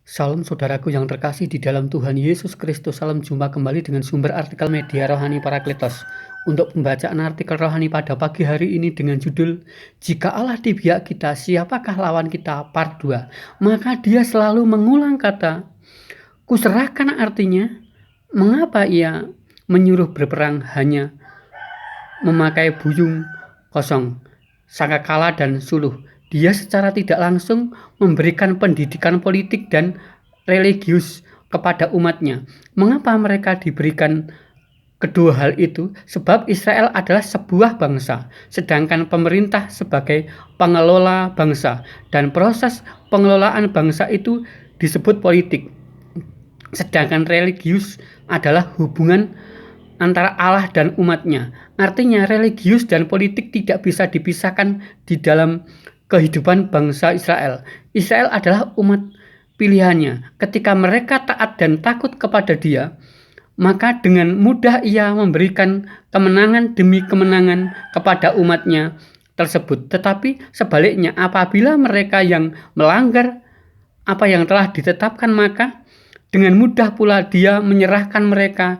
Salam saudaraku yang terkasih di dalam Tuhan Yesus Kristus. Salam jumpa kembali dengan sumber artikel media rohani Parakletos. Untuk pembacaan artikel rohani pada pagi hari ini dengan judul Jika Allah di pihak kita, siapakah lawan kita? Part 2. Maka dia selalu mengulang kata kuserahkan, artinya mengapa ia menyuruh berperang hanya memakai buyung kosong, sangkakala dan suluh. Dia secara tidak langsung memberikan pendidikan politik dan religius kepada umatnya. Mengapa mereka diberikan kedua hal itu? Sebab Israel adalah sebuah bangsa, sedangkan pemerintah sebagai pengelola bangsa, dan proses pengelolaan bangsa itu disebut politik. Sedangkan religius adalah hubungan antara Allah dan umatnya. Artinya religius dan politik tidak bisa dipisahkan di dalam kehidupan bangsa Israel. Israel adalah umat pilihannya. Ketika mereka taat dan takut kepada Dia, maka dengan mudah Ia memberikan kemenangan demi kemenangan kepada umatnya tersebut. Tetapi sebaliknya, apabila mereka yang melanggar apa yang telah ditetapkan, maka dengan mudah pula Dia menyerahkan mereka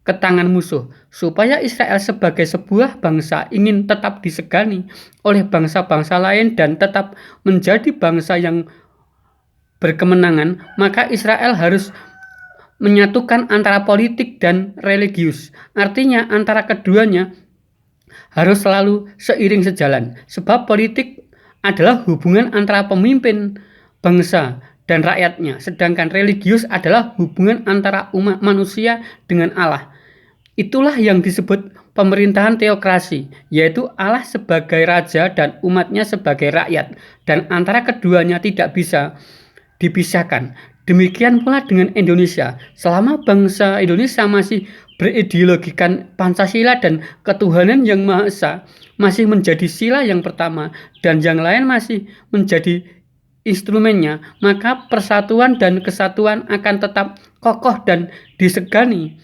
ke tangan musuh, supaya Israel sebagai sebuah bangsa ingin tetap disegani oleh bangsa-bangsa lain dan tetap menjadi bangsa yang berkemenangan, maka Israel harus menyatukan antara politik dan religius. Artinya antara keduanya harus selalu seiring sejalan, sebab politik adalah hubungan antara pemimpin bangsa dan rakyatnya, sedangkan religius adalah hubungan antara umat manusia dengan Allah. Itulah yang disebut pemerintahan teokrasi, yaitu Allah sebagai raja dan umatnya sebagai rakyat, dan antara keduanya tidak bisa dipisahkan. Demikian pula dengan Indonesia. Selama bangsa Indonesia masih berideologikan Pancasila dan ketuhanan yang Maha Esa masih menjadi sila yang pertama dan yang lain masih menjadi instrumennya, maka persatuan dan kesatuan akan tetap kokoh dan disegani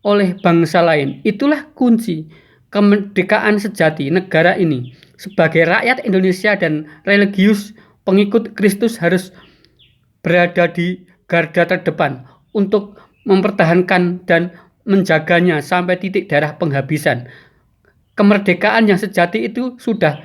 oleh bangsa lain. Itulah kunci kemerdekaan sejati negara ini. Sebagai rakyat Indonesia dan religius pengikut Kristus harus berada di garda terdepan untuk mempertahankan dan menjaganya sampai titik darah penghabisan. Kemerdekaan yang sejati itu sudah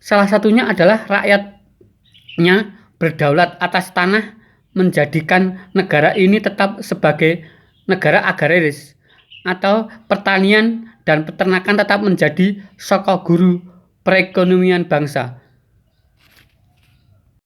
salah satunya adalah rakyatnya berdaulat atas tanah, menjadikan negara ini tetap sebagai negara agraris atau pertanian dan peternakan tetap menjadi soko guru perekonomian bangsa.